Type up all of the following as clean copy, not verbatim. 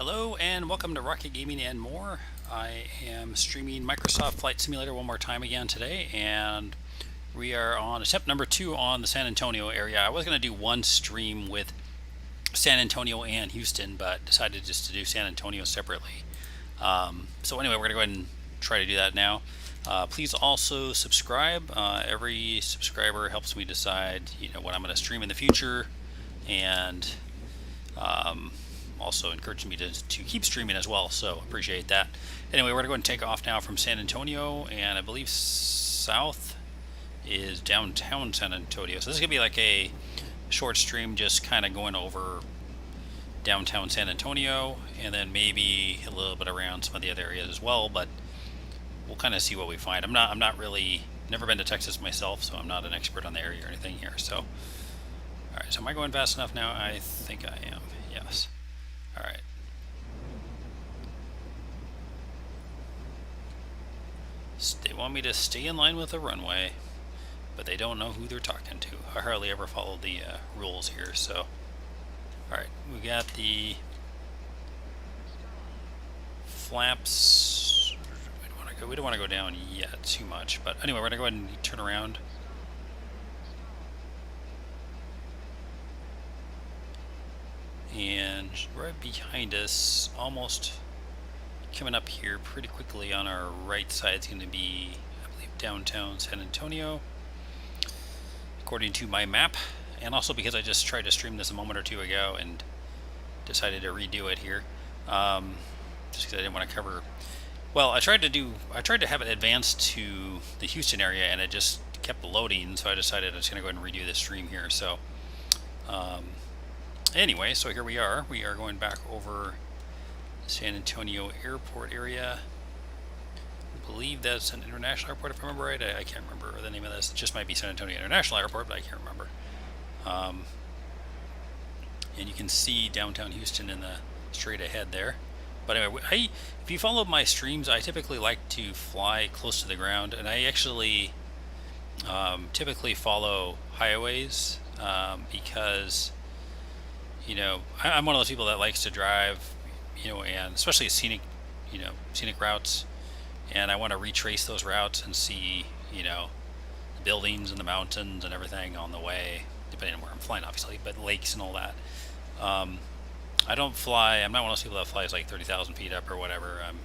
Hello and welcome to Rocket Gaming and More. I am streaming Microsoft Flight Simulator one more time again today, and we are on attempt number 2 on the San Antonio area. I was going to do one stream with San Antonio and Houston, but decided just to do San Antonio separately. So anyway, we're going to go ahead and try to do that now. Please also subscribe. Every subscriber helps me decide, what I'm going to stream in the future, and also encouraging me to keep streaming as well, so appreciate that. Anyway, we're going to go ahead and take off now from San Antonio, and I believe south is downtown San Antonio. So this is going to be like a short stream just kind of going over downtown San Antonio, and then maybe a little bit around some of the other areas as well, but we'll kind of see what we find. I'm not really, never been to Texas myself, so I'm not an expert on the area or anything here. So, all right, so am I going fast enough now? I think I am, yes. All right. They want me to stay in line with the runway, but they don't know who they're talking to. I hardly ever follow the rules here, so. All right, we got the flaps. We don't want to go down yet too much, but anyway, we're gonna go ahead and turn around. And right behind us, almost coming up here pretty quickly on our right side is going to be, I believe, downtown San Antonio, according to my map, and also because I just tried to stream this a moment or two ago and decided to redo it here, just because I didn't want to cover. Well, I tried to have it advance to the Houston area, and it just kept loading, so I decided I was going to go ahead and redo this stream here. So, anyway, so here we are. We are going back over San Antonio Airport area. I believe that's an international airport, if I remember right. I can't remember the name of this. It just might be San Antonio International Airport, but I can't remember. And you can see downtown Houston in the straight ahead there. But anyway, if you follow my streams, I typically like to fly close to the ground, and I actually typically follow highways because, I'm one of those people that likes to drive, and especially scenic routes, and I want to retrace those routes and see, the buildings and the mountains and everything on the way, depending on where I'm flying, obviously, but lakes and all that. I'm not one of those people that flies like 30,000 feet up or whatever. I'm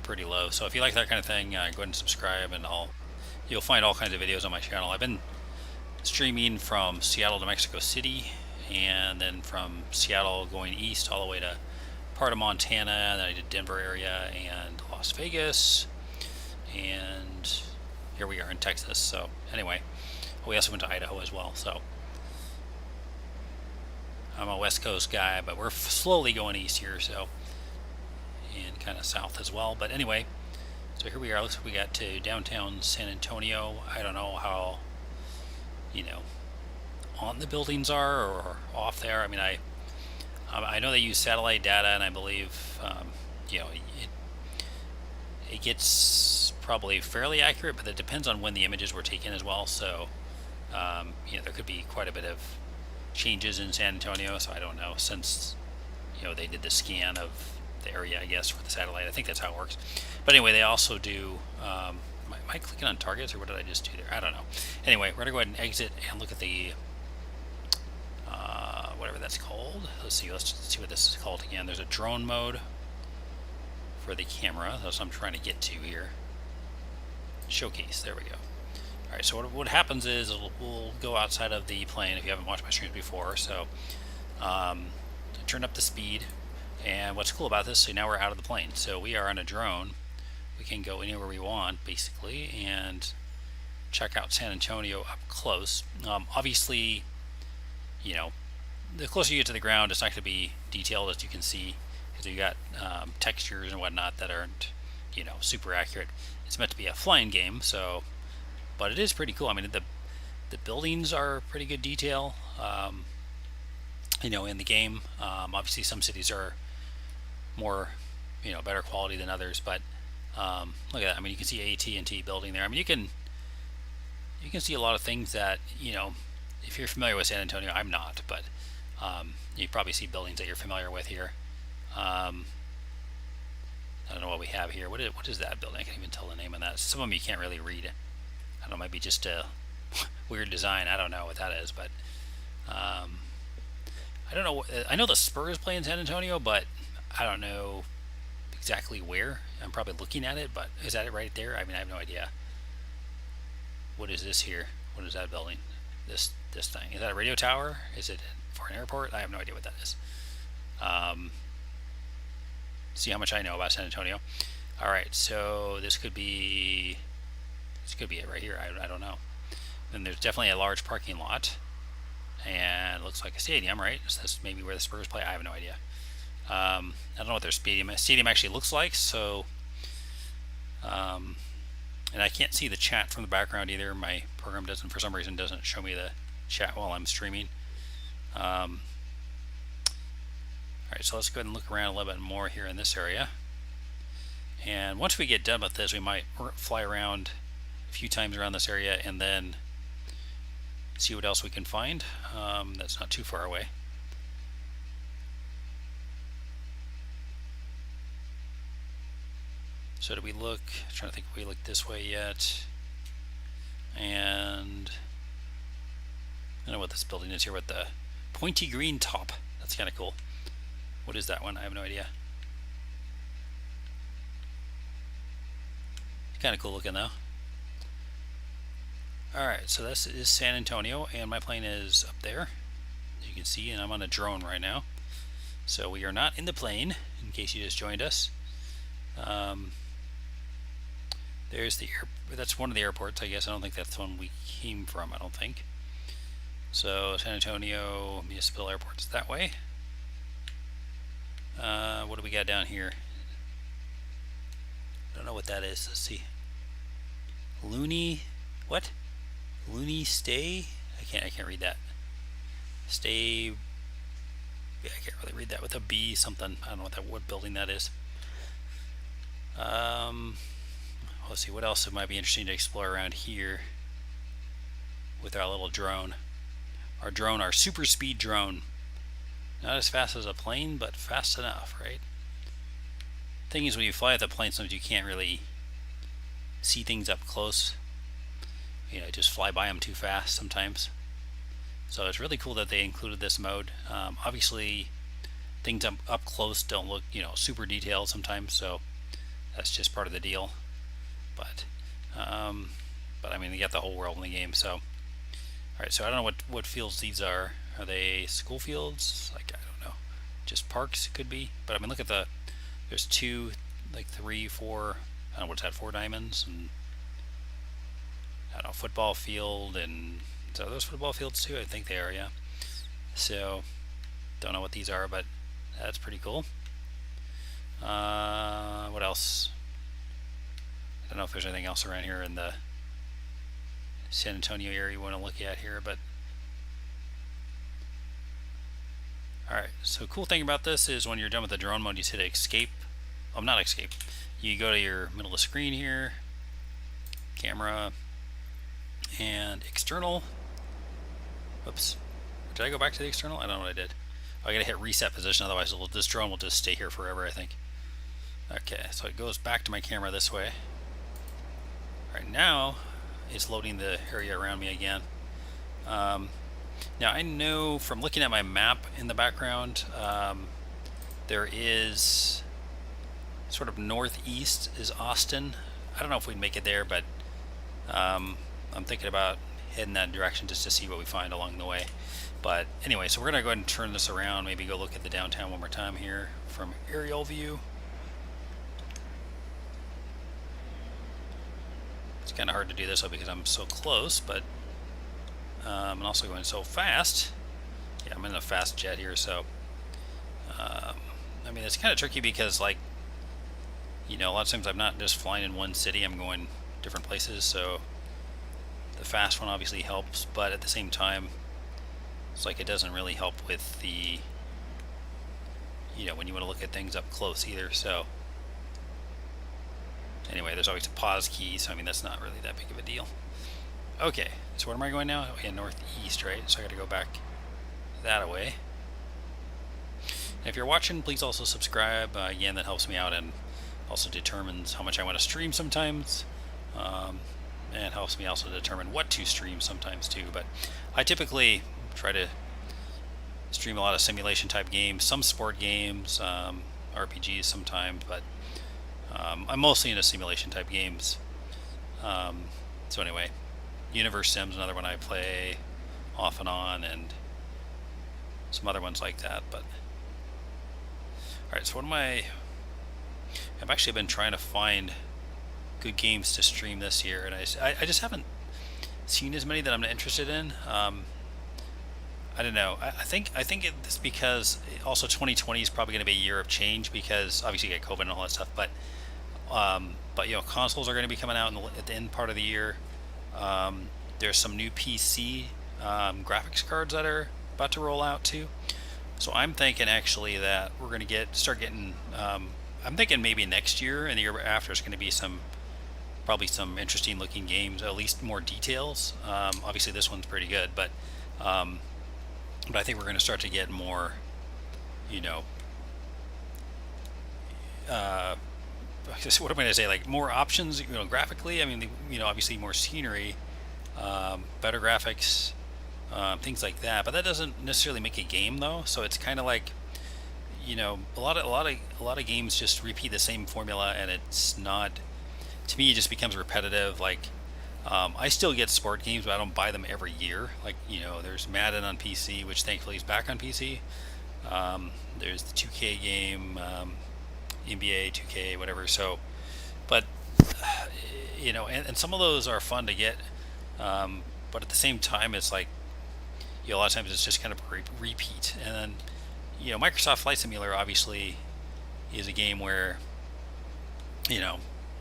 pretty low. So if you like that kind of thing, go ahead and subscribe, and you'll find all kinds of videos on my channel. I've been streaming from Seattle to Mexico City, and then from Seattle going east all the way to part of Montana, and then I did Denver area and Las Vegas, and here we are in Texas. So anyway, we also went to Idaho as well. So I'm a West Coast guy, but we're slowly going east here, so, and kind of south as well. But anyway, so here we are. Looks like we got to downtown San Antonio. I don't know how, on the buildings are or off there. I mean, I know they use satellite data, and I believe, it gets probably fairly accurate, but it depends on when the images were taken as well. So, there could be quite a bit of changes in San Antonio, so I don't know, since they did the scan of the area, I guess, for the satellite. I think that's how it works. But anyway, they also do am I clicking on targets, or what did I just do there? I don't know. Anyway, we're gonna go ahead and exit and look at the whatever that's called. Let's see what this is called again. There's a drone mode for the camera. That's what I'm trying to get to here. Showcase, there we go. Alright, so what happens is we'll go outside of the plane if you haven't watched my streams before. So turn up the speed, and what's cool about this, so now we're out of the plane. So we are on a drone. We can go anywhere we want, basically, and check out San Antonio up close. Obviously, the closer you get to the ground, it's not going to be detailed, as you can see, because you got textures and whatnot that aren't, super accurate. It's meant to be a flying game, so... But it is pretty cool. I mean, the buildings are pretty good detail, in the game. Obviously, some cities are more, better quality than others. But look at that. I mean, you can see AT&T building there. I mean, you can see a lot of things that, if you're familiar with San Antonio, I'm not, but you probably see buildings that you're familiar with here. I don't know what we have here. What is that building? I can't even tell the name of that. Some of them you can't really read. I don't know, might be just a weird design. I don't know what that is, but I don't know. I know the Spurs play in San Antonio, but I don't know exactly where. I'm probably looking at it, but is that it right there? I mean, I have no idea. What is this here? What is that building? This thing. Is that a radio tower? Is it for an airport? I have no idea what that is. See how much I know about San Antonio. All right, so this could be it right here. I don't know. And there's definitely a large parking lot, and it looks like a stadium, right? So that's maybe where the Spurs play. I have no idea. I don't know what their stadium actually looks like. So, and I can't see the chat from the background either. My program doesn't, for some reason, doesn't show me the chat while I'm streaming. All right, so let's go ahead and look around a little bit more here in this area. And once we get done with this, we might fly around a few times around this area and then see what else we can find. That's not too far away. So do we look, I'm trying to think if we looked this way yet. And I don't know what this building is here with the pointy green top. That's kind of cool. What is that one? I have no idea. Kind of cool looking though. Alright, so this is San Antonio, and my plane is up there, as you can see, and I'm on a drone right now. So we are not in the plane, in case you just joined us. There's the that's one of the airports, I guess. I don't think that's the one we came from, I don't think. So San Antonio Municipal Airport's that way. What do we got down here? I don't know what that is. Let's see. Looney, what? Looney Stay? I can't read that. Stay. Yeah, I can't really read that with a B something. I don't know what building that is. Let's see what else might be interesting to explore around here with our little drone. Our super speed drone. Not as fast as a plane, but fast enough, right? Thing is, when you fly with a plane, sometimes you can't really see things up close. You know, just fly by them too fast sometimes. So it's really cool that they included this mode. Obviously, things up close don't look, super detailed sometimes, so that's just part of the deal. But I mean, you got the whole world in the game. So, all right. So I don't know what fields these are. Are they school fields? Like, I don't know. Just parks, it could be. But I mean, look at there's 2, like 3, 4. I don't know what's that. 4 diamonds, and I don't know, football field, and are those football fields too? I think they are. Yeah. So don't know what these are, but that's pretty cool. What else? I don't know if there's anything else around here in the San Antonio area you want to look at here, but alright, so cool thing about this is when you're done with the drone mode, you hit escape. Oh, not escape. You go to your middle of the screen here, camera, and external. Oops. Did I go back to the external? I don't know what I did. Oh, I gotta hit reset position, otherwise this drone will just stay here forever, I think. Okay, so it goes back to my camera this way. Right now, it's loading the area around me again. Now I know from looking at my map in the background, there is sort of northeast is Austin. I don't know if we'd make it there, but I'm thinking about heading that direction just to see what we find along the way. But anyway, so we're gonna go ahead and turn this around, maybe go look at the downtown one more time here from aerial view. It's kind of hard to do this because I'm so close, but I'm also going so fast. Yeah, I'm in a fast jet here, so I mean, it's kind of tricky because, like, a lot of times I'm not just flying in one city, I'm going different places, so the fast one obviously helps, but at the same time, it's like it doesn't really help with the, when you want to look at things up close either, so anyway, there's always a pause key, so I mean, that's not really that big of a deal. Okay, so where am I going now? Okay, northeast, right? So I got to go back that way. If you're watching, please also subscribe. Again, that helps me out and also determines how much I want to stream sometimes. And helps me also determine what to stream sometimes too. But I typically try to stream a lot of simulation type games, some sport games, RPGs sometimes, but I'm mostly into simulation type games. So anyway, Universe Sim's another one I play off and on, and some other ones like that. But alright, so what am I've actually been trying to find good games to stream this year, and I just haven't seen as many that I'm interested in. I don't know. I think it's because also 2020 is probably going to be a year of change because obviously you get COVID and all that stuff. But consoles are going to be coming out at the end part of the year. There's some new PC graphics cards that are about to roll out too. So I'm thinking actually that we're going to start getting. I'm thinking maybe next year and the year after is going to be probably some interesting looking games, at least more details. Obviously this one's pretty good, but I think we're going to start to get more, what am I going to say? Like more options, graphically. I mean, obviously more scenery, better graphics, things like that. But that doesn't necessarily make a game, though. So it's kind of like, a lot of games just repeat the same formula, and it's not. To me, it just becomes repetitive. Like, I still get sport games, but I don't buy them every year. Like, there's Madden on PC, which thankfully is back on PC. There's the 2K game, NBA 2K, whatever. So, but and some of those are fun to get, but at the same time, it's like, a lot of times it's just kind of repeat. And then, Microsoft Flight Simulator obviously is a game where,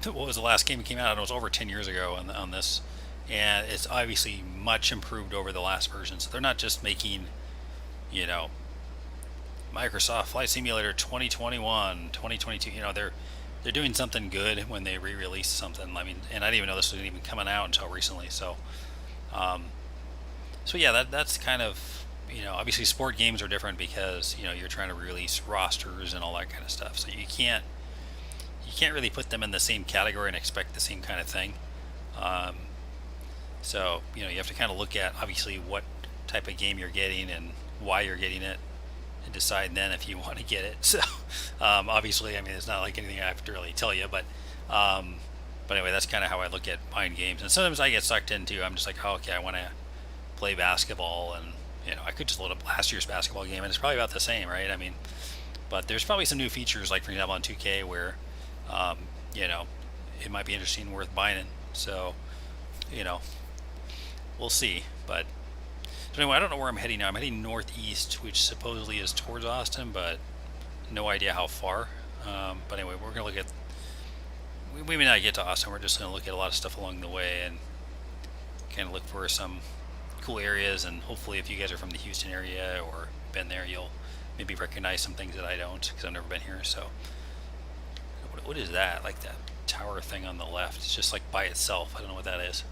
what was the last game that came out? I don't know, it was over 10 years ago on this, and it's obviously much improved over the last version. So they're not just making, Microsoft Flight Simulator 2021, 2022. They're doing something good when they re-release something. I mean, and I didn't even know this was even coming out until recently. So, yeah, that's kind of, obviously sport games are different because you're trying to release rosters and all that kind of stuff. So you can't really put them in the same category and expect the same kind of thing. So you have to kind of look at obviously what type of game you're getting and why you're getting it, and decide then if you want to get it. So obviously, I mean, it's not like anything I have to really tell you, but anyway, that's kind of how I look at buying games. And sometimes I get sucked into. I'm just like, oh, okay, I want to play basketball, and I could just load up last year's basketball game, and it's probably about the same, right? I mean, but there's probably some new features, like for example on 2K, where it might be interesting, worth buying it. So, we'll see. But so anyway, I don't know where I'm heading now. I'm heading northeast, which supposedly is towards Austin, but no idea how far. But anyway, we're going to look at. We may not get to Austin. We're just going to look at a lot of stuff along the way and kind of look for some cool areas. And hopefully, if you guys are from the Houston area or been there, you'll maybe recognize some things that I don't, because I've never been here. So, what is that? Like that tower thing on the left? It's just like by itself. I don't know what that is.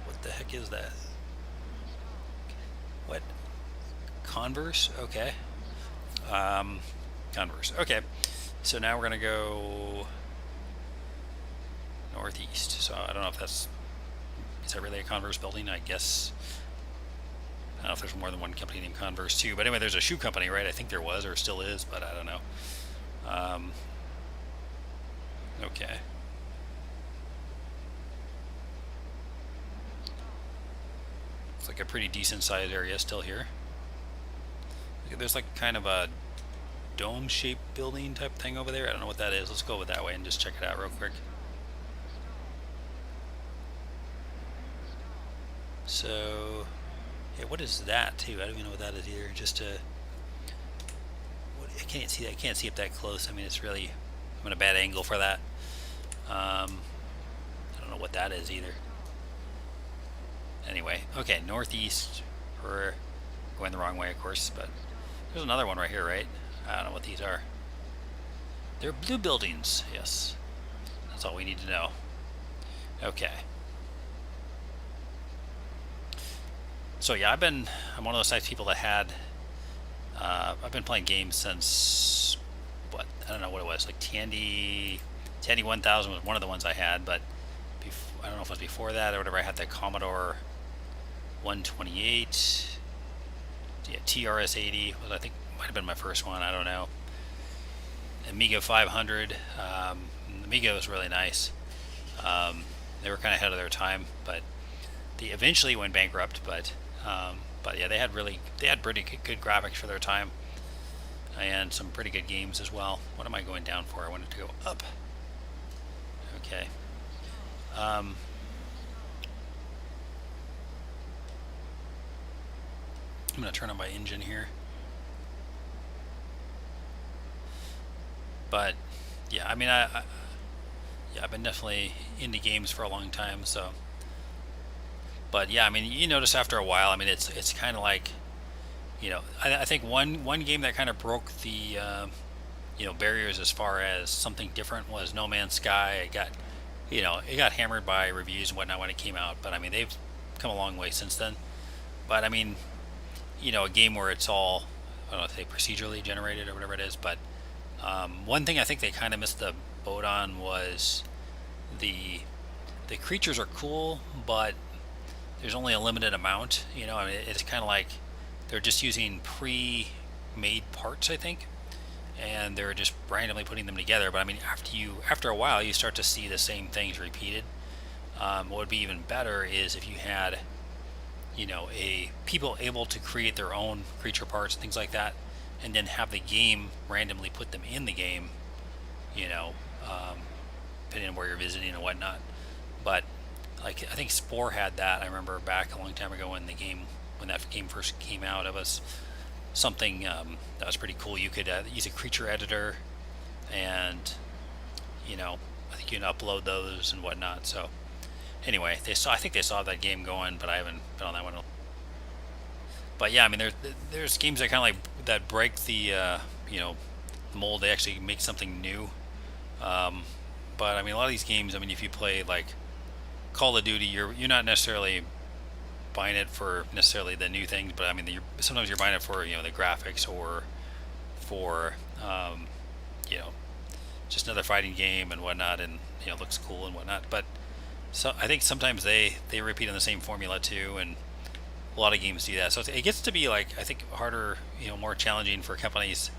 What the heck is that? What? Converse? Okay. Converse. Okay. So now we're gonna go northeast. So I don't know if is that really a Converse building? I guess. I don't know if there's more than one company named Converse too. But anyway, there's a shoe company, right? I think there was, or still is, but I don't know. Okay. It's like a pretty decent sized area still here. There's like kind of a dome shaped building type thing over there. I don't know what that is. Let's go with that way and just check it out real quick. So, yeah, what is that too? I don't even know what that is either. Just I can't see that. I can't see up that close. I mean, it's really, I'm in a bad angle for that. I don't know what that is either. Anyway, okay, northeast. We're going the wrong way, of course, but there's another one right here, right? I don't know what these are. They're blue buildings, yes. That's all we need to know. Okay. So yeah, I'm one of those types of people that had I've been playing games since what, I don't know what it was, like Tandy 1000 was one of the ones I had, but I don't know if it was before that or whatever. I had the Commodore 128, yeah, TRS-80 was, I think, might have been my first one. I don't know. Amiga 500. Amiga was really nice. They were kind of ahead of their time, but they eventually went bankrupt. But yeah, they had pretty good graphics for their time, and some pretty good games as well. What am I going down for? I wanted to go up. Okay. I'm going to turn on my engine here. But yeah, I mean, I've been definitely into games for a long time. So, but yeah, I mean, you notice after a while, I mean, it's kind of like, I think one game that kind of broke the barriers as far as something different was No Man's Sky. It got hammered by reviews and whatnot when it came out, but I mean, they've come a long way since then. But I mean, a game where it's all, I don't know if they procedurally generated or whatever it is, but one thing I think they kind of missed the boat on was the creatures are cool, but there's only a limited amount. I mean, it's kind of like they're just using pre-made parts, I think, and they're just randomly putting them together. But I mean, after a while, you start to see the same things repeated. What would be even better is if you had, people able to create their own creature parts and things like that, and then have the game randomly put them in the game, depending on where you're visiting and whatnot. But like, I think Spore had that. I remember back a long time ago when that game first came out, it was something that was pretty cool. You could use a creature editor, and I think you can upload those and whatnot. So anyway, I think they saw that game going, but I haven't been on that one. But yeah, I mean, there's games that kind of like that break the mold. They actually make something new. But I mean, a lot of these games, I mean, if you play like Call of Duty, you're not necessarily buying it for necessarily the new things, but I mean, sometimes you're buying it for the graphics, or for just another fighting game and whatnot, and it looks cool and whatnot. But so I think sometimes they repeat on the same formula too, and a lot of games do that. So it gets to be like, I think, harder, more challenging for companies.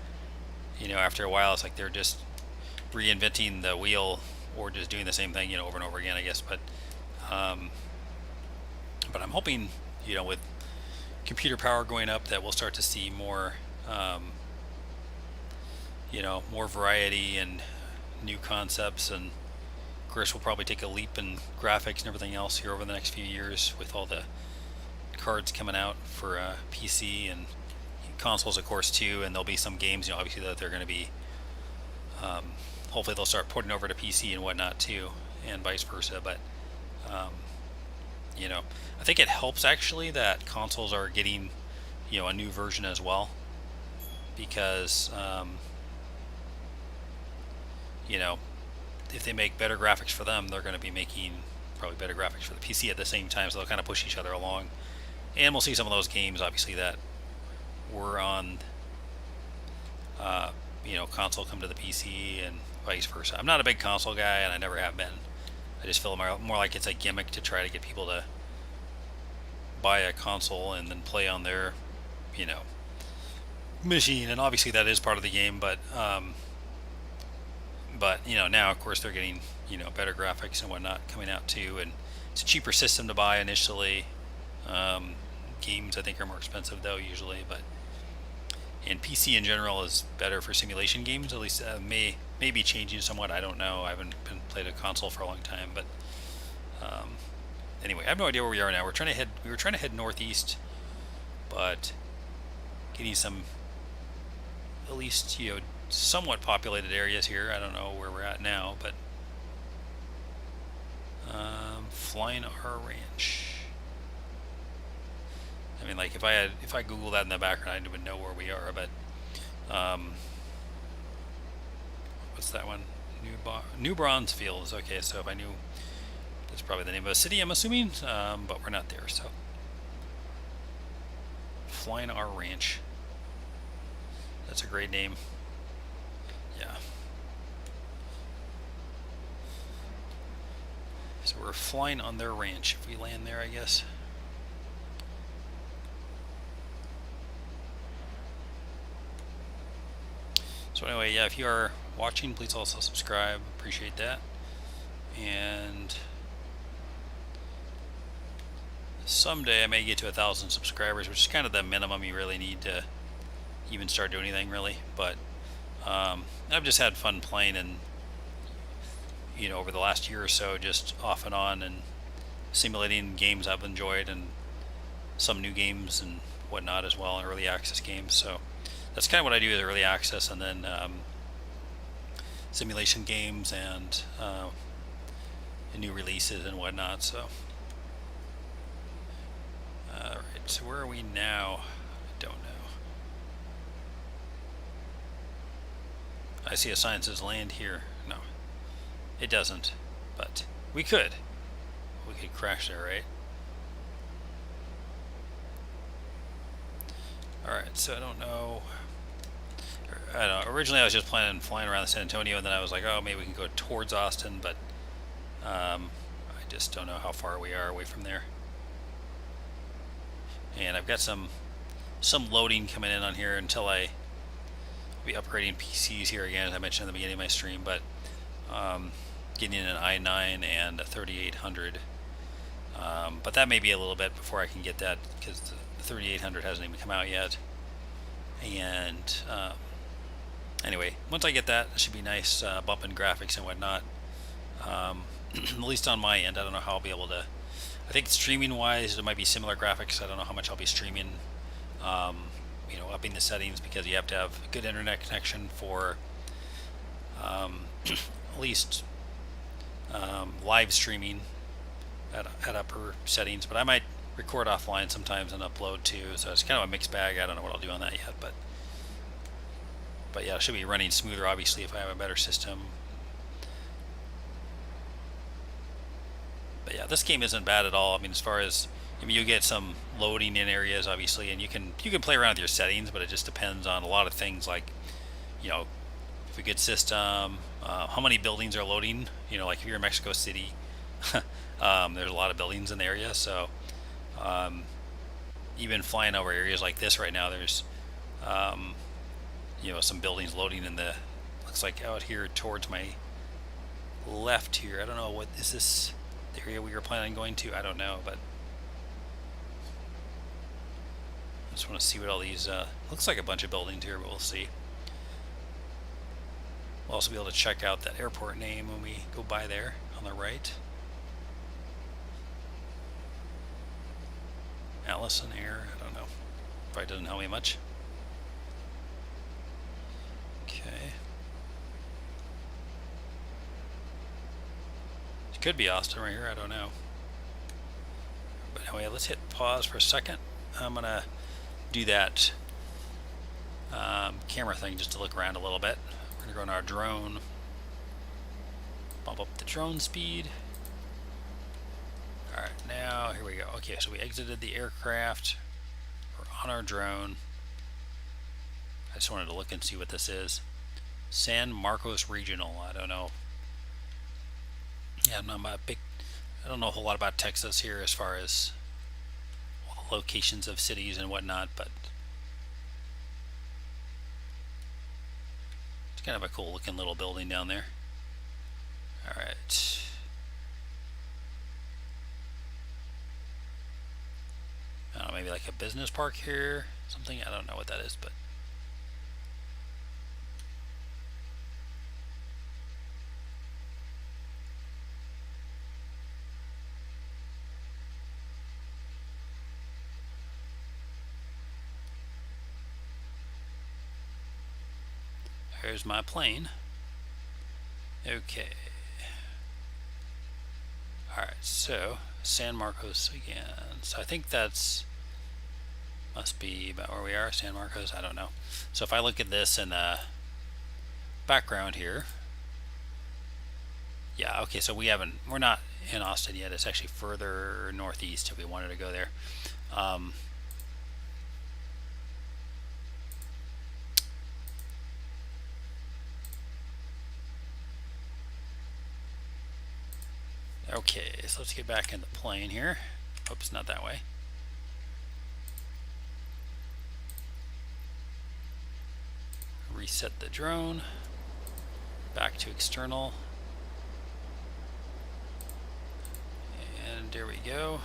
After a while, it's like they're just reinventing the wheel, or just doing the same thing, over and over again, I guess. But I'm hoping, with computer power going up, that we'll start to see more, more variety and new concepts. And of course, we'll probably take a leap in graphics and everything else here over the next few years with all the cards coming out for PC and consoles, of course, too. And there'll be some games, obviously, that they're going to be, hopefully they'll start porting over to PC and whatnot too, and vice versa. But I think it helps actually that consoles are getting a new version as well, because if they make better graphics for them, they're going to be making probably better graphics for the PC at the same time, so they'll kind of push each other along. And we'll see some of those games, obviously, that were on console come to the PC, and vice versa. I'm not a big console guy, and I never have been. I just feel more like it's a gimmick to try to get people to buy a console and then play on their machine. And obviously that is part of the game, but now, of course, they're getting better graphics and whatnot coming out too, and it's a cheaper system to buy initially. Games, I think, are more expensive though usually, and PC in general is better for simulation games. At least may be changing somewhat. I don't know. I haven't played a console for a long time, but anyway, I have no idea where we are now. We were trying to head northeast, but getting some, at least somewhat populated areas here. I don't know where we're at now, but Flying R Ranch. I mean, like, if I Google that in the background, I would know where we are. But what's that one? New Bronzefields. Okay, so if I knew, that's probably the name of a city, I'm assuming. But we're not there. So Flying R Ranch. That's a great name. Yeah. So we're flying on their ranch if we land there, I guess. So anyway, yeah, if you are watching, please also subscribe. Appreciate that. And someday I may get to 1,000 subscribers, which is kind of the minimum you really need to even start doing anything, really. But I've just had fun playing, and over the last year or so, just off and on, and simulating games I've enjoyed, and some new games and whatnot as well, early access games. So that's kind of what I do with early access, and then simulation games and new releases and whatnot. So, all right. So where are we now? I don't know. I see a sign that says land here. No, it doesn't. But we could. We could crash there, right? Alright, so I don't know. Originally I was just planning on flying around San Antonio, and then I was like, oh, maybe we can go towards Austin, but I just don't know how far we are away from there. And I've got some loading coming in on here until I be upgrading PCs here again, as I mentioned at the beginning of my stream, but getting an i9 and a 3800. But that may be a little bit before I can get that, because the 3800 hasn't even come out yet. And anyway, once I get that, it should be nice, bump in graphics and whatnot. At least on my end, I don't know how I'll be able to. I think streaming wise, it might be similar graphics. I don't know how much I'll be streaming. Upping the settings, because you have to have a good internet connection for at least live streaming at upper settings. But I might record offline sometimes and upload too, so it's kind of a mixed bag. I don't know what I'll do on that yet, but yeah, it should be running smoother obviously if I have a better system. But yeah, this game isn't bad at all. I mean, as far as, you get some loading in areas obviously, and you can play around with your settings, but it just depends on a lot of things, like if a good system, how many buildings are loading. Like if you're in Mexico City, there's a lot of buildings in the area, so even flying over areas like this right now, there's some buildings loading in the, looks like out here towards my left here. I don't know, what is this, the area we were planning on going to? I don't know, but I just want to see what all these looks like. A bunch of buildings here, but we'll see. We'll also be able to check out that airport name when we go by there on the right. Allison Air, I don't know. Probably doesn't help me much. Okay. It could be Austin right here, I don't know. But anyway, let's hit pause for a second. I'm going to do that camera thing just to look around a little bit. We're going to go on our drone. Bump up the drone speed. Alright, now here we go. Okay, so we exited the aircraft. We're on our drone. I just wanted to look and see what this is. San Marcos Regional. I don't know. Yeah, I'm not big. I don't know a whole lot about Texas here as far as locations of cities and whatnot, but it's kind of a cool looking little building down there. Alright. I don't know, maybe like a business park here, something. I don't know what that is, but there's my plane. Okay. Alright, so San Marcos again. So I think that's must be about where we are, San Marcos. I don't know. So if I look at this in the background here, yeah, okay, so we're not in Austin yet. It's actually further northeast if we wanted to go there. Okay, so let's get back in the plane here. Oops, not that way. Reset the drone. Back to external. And there we go.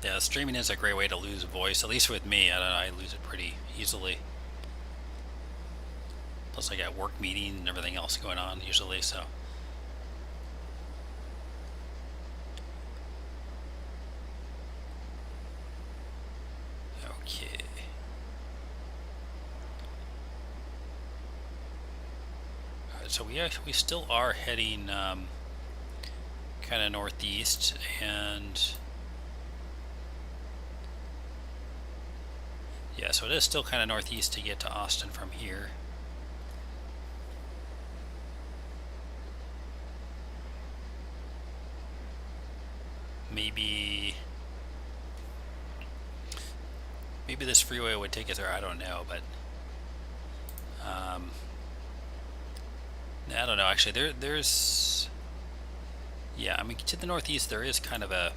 Yeah, streaming is a great way to lose voice, at least with me. I don't know, I lose it pretty easily. Plus I got work meeting and everything else going on usually, so. Okay. Alright, so we still are heading kind of northeast, and yeah, so it is still kind of northeast to get to Austin from here. Maybe this freeway would take us there, I don't know, but I don't know, actually. There's yeah, I mean, to the northeast there is kind of a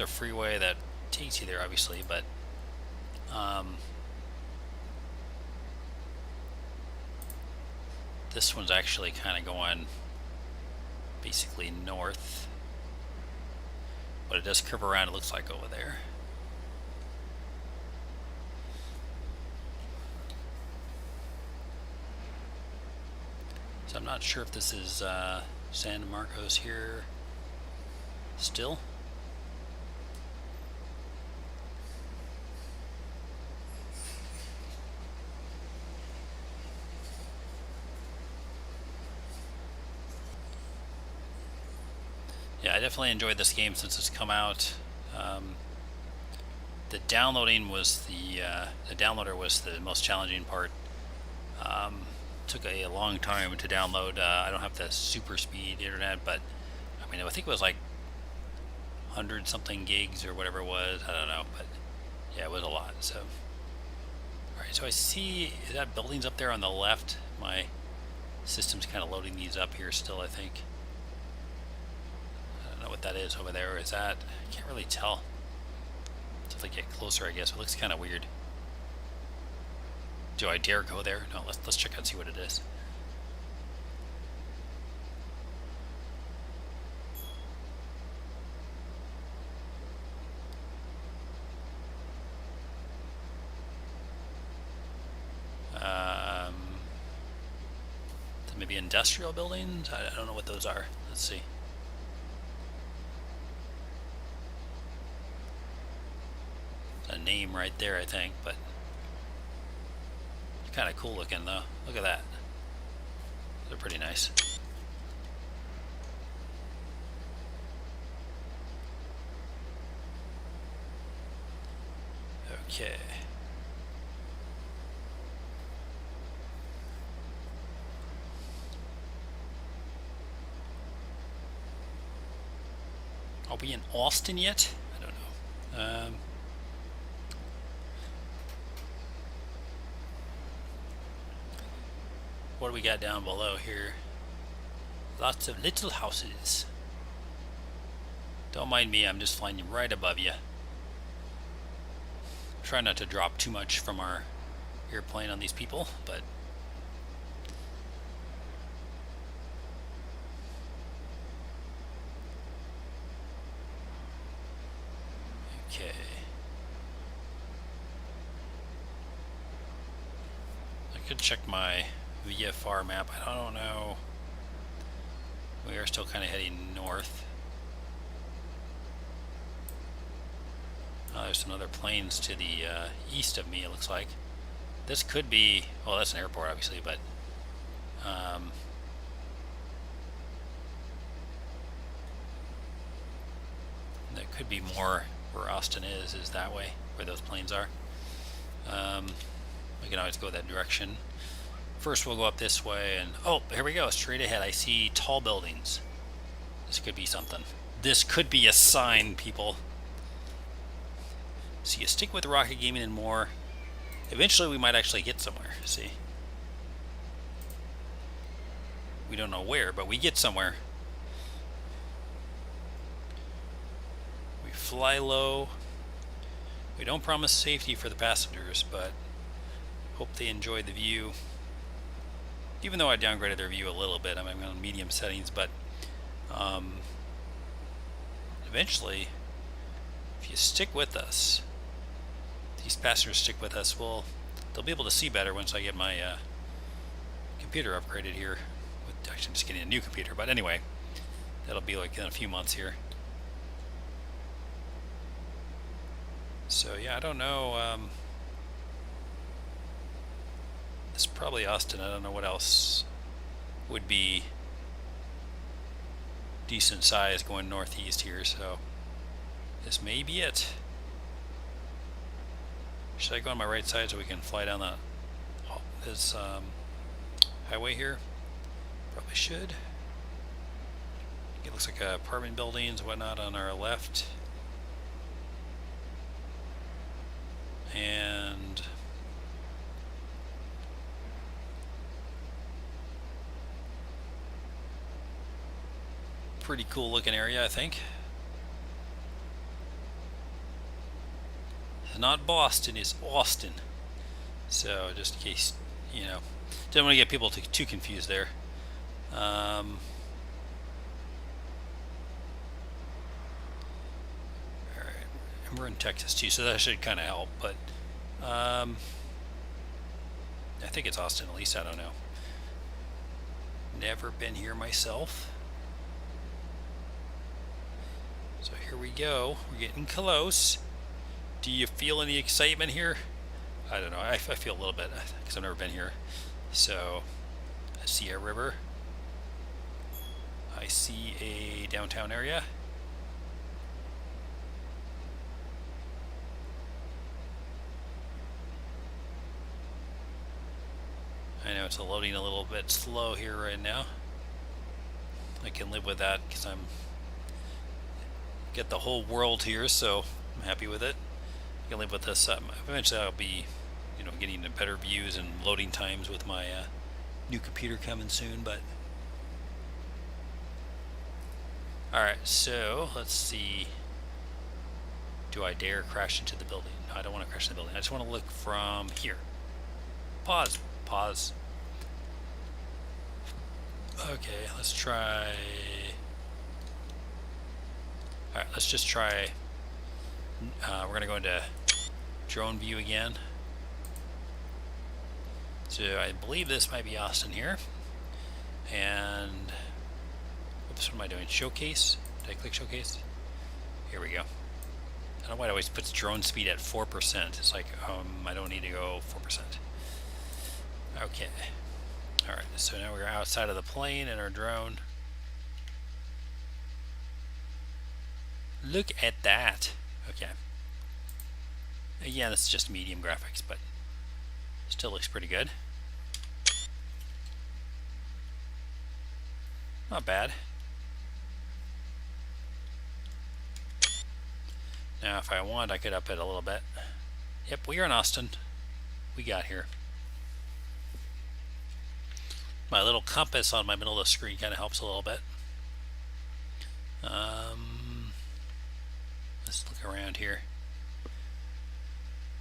freeway that takes you there, obviously, but this one's actually kind of going basically north, but it does curve around, it looks like, over there. So I'm not sure if this is San Marcos here still. Yeah, I definitely enjoyed this game since it's come out. The downloading was the downloader was the most challenging part. Took a long time to download. I don't have the super speed internet, but I mean, I think it was like 100 something gigs or whatever it was. I don't know, but yeah, it was a lot. So, all right. So I see that building's up there on the left. My system's kind of loading these up here still, I think. I don't know what that is over there. Is that? I can't really tell. Until I get closer, I guess. It looks kind of weird. Do I dare go there? No, let's check out and see what it is. Maybe industrial buildings? I don't know what those are. Let's see. A name right there, I think, but it's kind of cool looking though. Look at that. They're pretty nice. Okay. Are we in Austin yet? I don't know. What do we got down below here? Lots of little houses. Don't mind me, I'm just flying right above you. Try not to drop too much from our airplane on these people, but okay. I could check my VFR map. I don't know. We are still kind of heading north. There's some other planes to the east of me, it looks like. This could be, well, that's an airport, obviously, but there could be more where Austin is that way, where those planes are. We can always go that direction. First we'll go up this way, and oh, here we go, straight ahead. I see tall buildings. This could be something. This could be a sign, people. So you stick with Rocket Gaming and more. Eventually we might actually get somewhere, see? We don't know where, but we get somewhere. We fly low. We don't promise safety for the passengers, but hope they enjoy the view. Even though I downgraded their view a little bit, I'm on medium settings, but eventually, if you stick with us, these passengers stick with us, they'll be able to see better once I get my computer upgraded here. Actually, I'm just getting a new computer, but anyway, that'll be like in a few months here. So yeah, I don't know. This is probably Austin. I don't know what else would be decent size going northeast here, so this may be it. Should I go on my right side so we can fly down this highway here? Probably should. It looks like apartment buildings and whatnot on our left. And pretty cool looking area, I think. It's not Boston, it's Austin. So just in case, you know, didn't want to get people too confused there. Alright, and we're in Texas too, so that should kind of help, but I think it's Austin, at least, I don't know. Never been here myself. So here we go, we're getting close. Do you feel any excitement here? I don't know, I feel a little bit, because I've never been here. So, I see a river. I see a downtown area. I know it's loading a little bit slow here right now. I can live with that because I'm get the whole world here, so I'm happy with it. I can live with this. Eventually I'll be, you know, getting better views and loading times with my new computer coming soon, but alright, so let's see. Do I dare crash into the building? No, I don't want to crash into the building. I just want to look from here. Pause. Pause. Okay, let's try. Alright, let's just try. We're going to go into drone view again. So I believe this might be Austin here. And oops, what am I doing? Showcase? Did I click showcase? Here we go. I don't know why it always puts drone speed at 4%. It's like, I don't need to go 4%. Okay. Alright, so now we're outside of the plane in our drone. Look at that. Okay. Again, it's just medium graphics, but still looks pretty good. Not bad. Now, if I want, I could up it a little bit. Yep, we are in Austin. We got here. My little compass on my middle of the screen kind of helps a little bit. Let's look around here.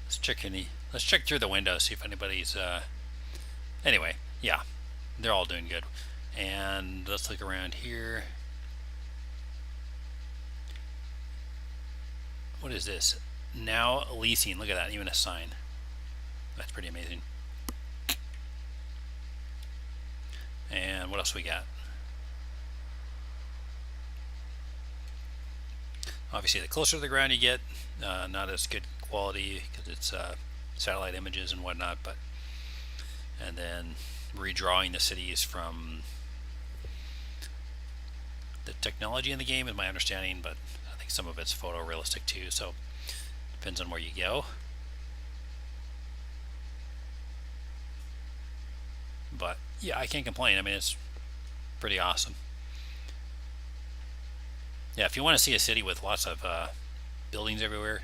Let's check through the window, see if anybody's anyway, yeah, they're all doing good. And let's look around here. What is this? Now leasing. Look at that, even a sign. That's pretty amazing. And what else we got? Obviously, the closer to the ground you get, not as good quality because it's satellite images and whatnot. But and then redrawing the cities from the technology in the game is my understanding, but I think some of it's photorealistic too. So depends on where you go. yeah, I can't complain. I mean, it's pretty awesome. Yeah, if you want to see a city with lots of buildings everywhere,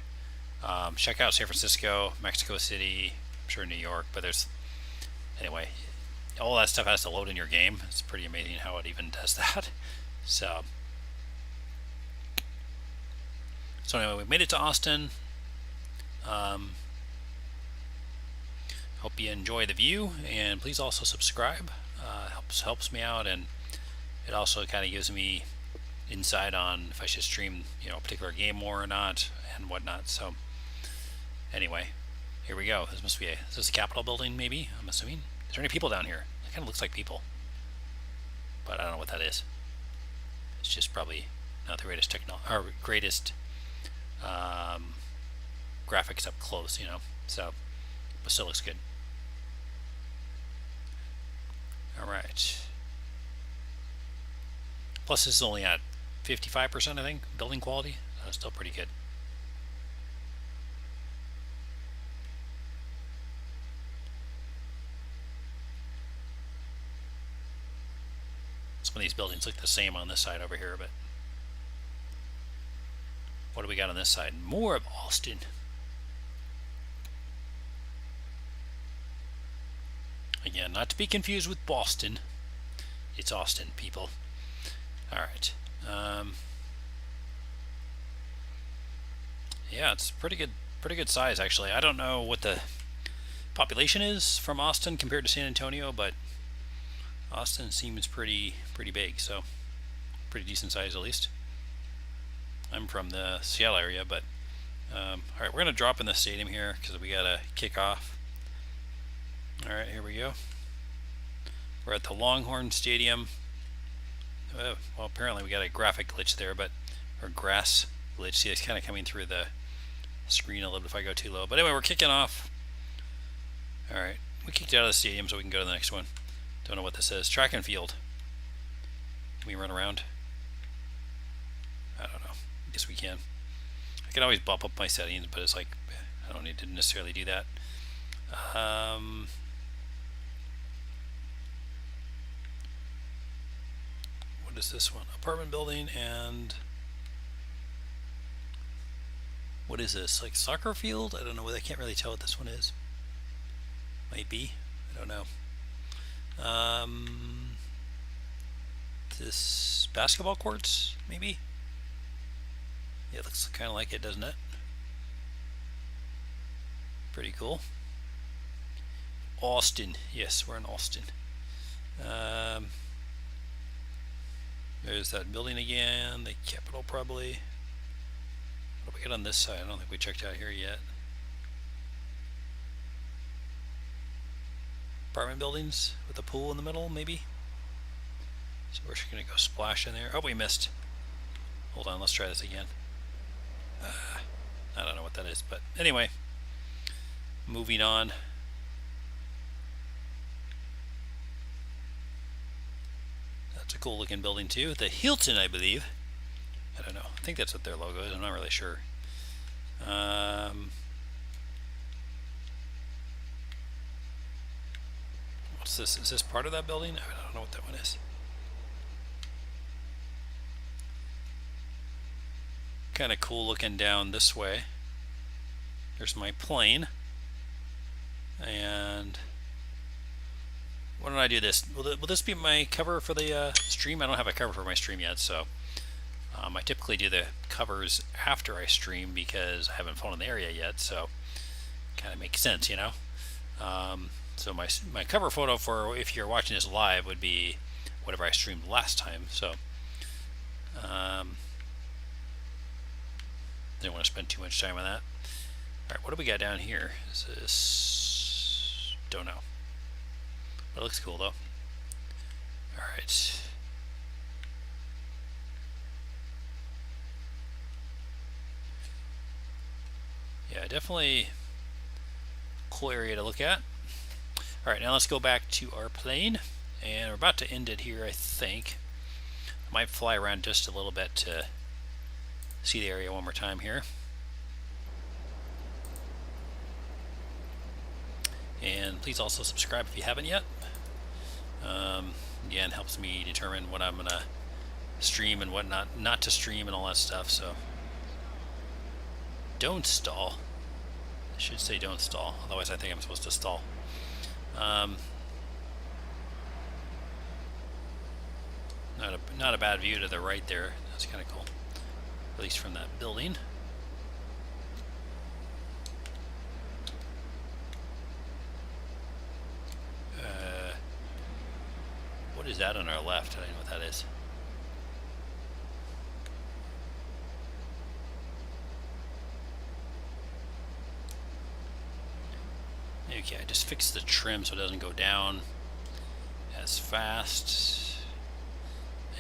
check out San Francisco, Mexico City, I'm sure New York, but there's, anyway, all that stuff has to load in your game. It's pretty amazing how it even does that. So anyway, we made it to Austin. Hope you enjoy the view, and please also subscribe. Helps me out, and it also kind of gives me insight on if I should stream, a particular game more or not, and whatnot. So anyway, here we go. This must be is this a Capitol building? Maybe, I'm assuming. Is there any people down here? It kind of looks like people, but I don't know what that is. It's just probably not the greatest graphics up close, So, but still looks good. All right. Plus, this is only at 55%, I think, building quality. That's still pretty good. Some of these buildings look the same on this side over here, but what do we got on this side? More of Austin. Again, not to be confused with Boston. It's Austin, people. All right. Yeah, it's pretty good size actually. I don't know what the population is from Austin compared to San Antonio, but Austin seems pretty big, so pretty decent size at least. I'm from the Seattle area, but all right, we're gonna drop in the stadium here because we gotta kick off. All right, here we go. We're at the Longhorn Stadium. Well, apparently we got a graphic glitch there, or grass glitch. See, it's kind of coming through the screen a little bit if I go too low. But anyway, we're kicking off. All right, we kicked out of the stadium, so we can go to the next one. Don't know what this is. Track and field. Can we run around? I don't know. I guess we can. I can always bump up my settings, but it's like I don't need to necessarily do that. What is this one? Apartment building, and what is this? Like soccer field? I don't know. I can't really tell what this one is. Might be. I don't know. This basketball courts, maybe? Yeah, it looks kind of like it, doesn't it? Pretty cool. Austin. Yes, we're in Austin. There's that building again, the Capitol probably. What do we got on this side? I don't think we checked out here yet. Apartment buildings with a pool in the middle, maybe? So we're just going to go splash in there. Oh, we missed. Hold on, let's try this again. I don't know what that is, but anyway. Moving on. That's a cool looking building too. The Hilton, I believe. I don't know. I think that's what their logo is. I'm not really sure. What's this? Is this part of that building? I don't know what that one is. Kind of cool looking down this way. There's my plane. And why don't I do this? Will this be my cover for the stream? I don't have a cover for my stream yet, so I typically do the covers after I stream because I haven't flown in the area yet, so kind of makes sense, So my cover photo for if you're watching this live would be whatever I streamed last time. So didn't want to spend too much time on that. All right, what do we got down here? Is this? Don't know. But it looks cool though. All right. Yeah, definitely cool area to look at. All right, now let's go back to our plane, and we're about to end it here, I think. I might fly around just a little bit to see the area one more time here. And please also subscribe if you haven't yet. Again, helps me determine what I'm gonna stream and what not to stream and all that stuff. So don't stall. I should say don't stall. Otherwise, I think I'm supposed to stall. Not a bad view to the right there. That's kind of cool, at least from that building. What is that on our left? I don't know what that is. Okay, I just fixed the trim so it doesn't go down as fast.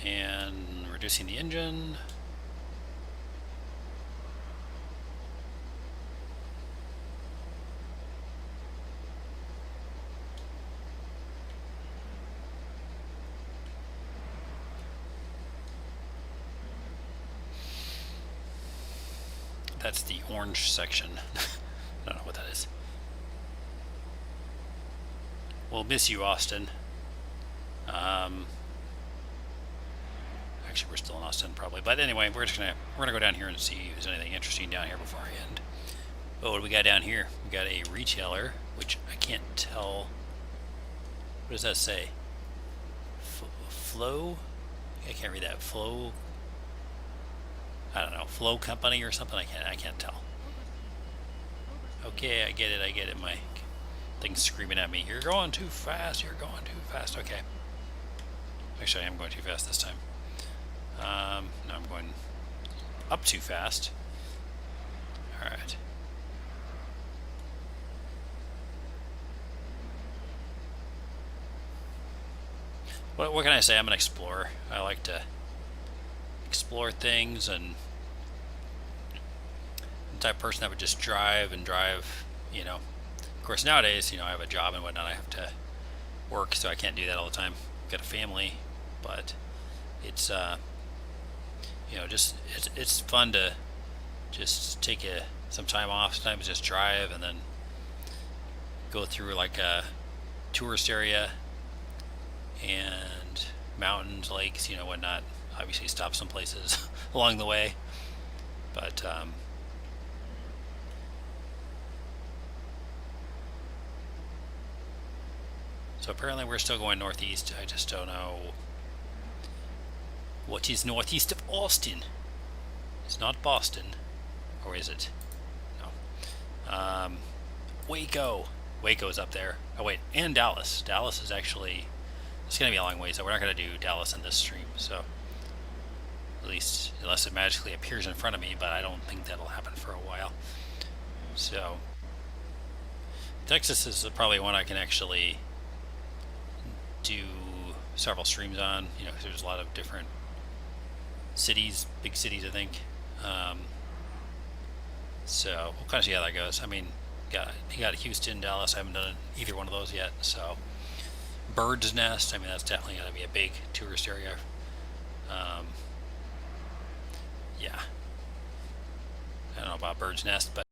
And reducing the engine. That's the orange section. I don't know what that is. We'll miss you, Austin. Actually, we're still in Austin probably, but anyway, we're gonna go down here and see if there's anything interesting down here before I end. Oh, what do we got down here? We got a retailer, which I can't tell. What does that say? Flow? I can't read that. Flow. I don't know. Flow Company or something. I can't tell. Okay, I get it. My thing's screaming at me. You're going too fast. You're going too fast. Okay. Actually, I am going too fast this time. No, I'm going up too fast. All right. What can I say? I'm an explorer. I like to explore things, and I'm the type of person that would just drive and drive, you know. Of course, nowadays, you know, I have a job and whatnot. I have to work, so I can't do that all the time. I've got a family, but it's you know, just it's fun to just take some time off. Sometimes just drive and then go through like a tourist area and mountains, lakes, you know, whatnot. Obviously, stop some places along the way, but so apparently we're still going northeast. I just don't know what is northeast of Austin. It's not Boston, or is it? No. Waco. Waco's up there. Oh wait, and Dallas. Dallas is actually, it's gonna be a long way, so we're not gonna do Dallas in this stream. So at least unless it magically appears in front of me, but I don't think that'll happen for a while. So Texas is probably one I can actually do several streams on. You know, 'cause there's a lot of different cities, big cities, I think. So we'll kind of see how that goes. I mean, you got Houston, Dallas. I haven't done either one of those yet. So Bird's Nest. I mean, that's definitely going to be a big tourist area. Yeah. I don't know about Bird's Nest, but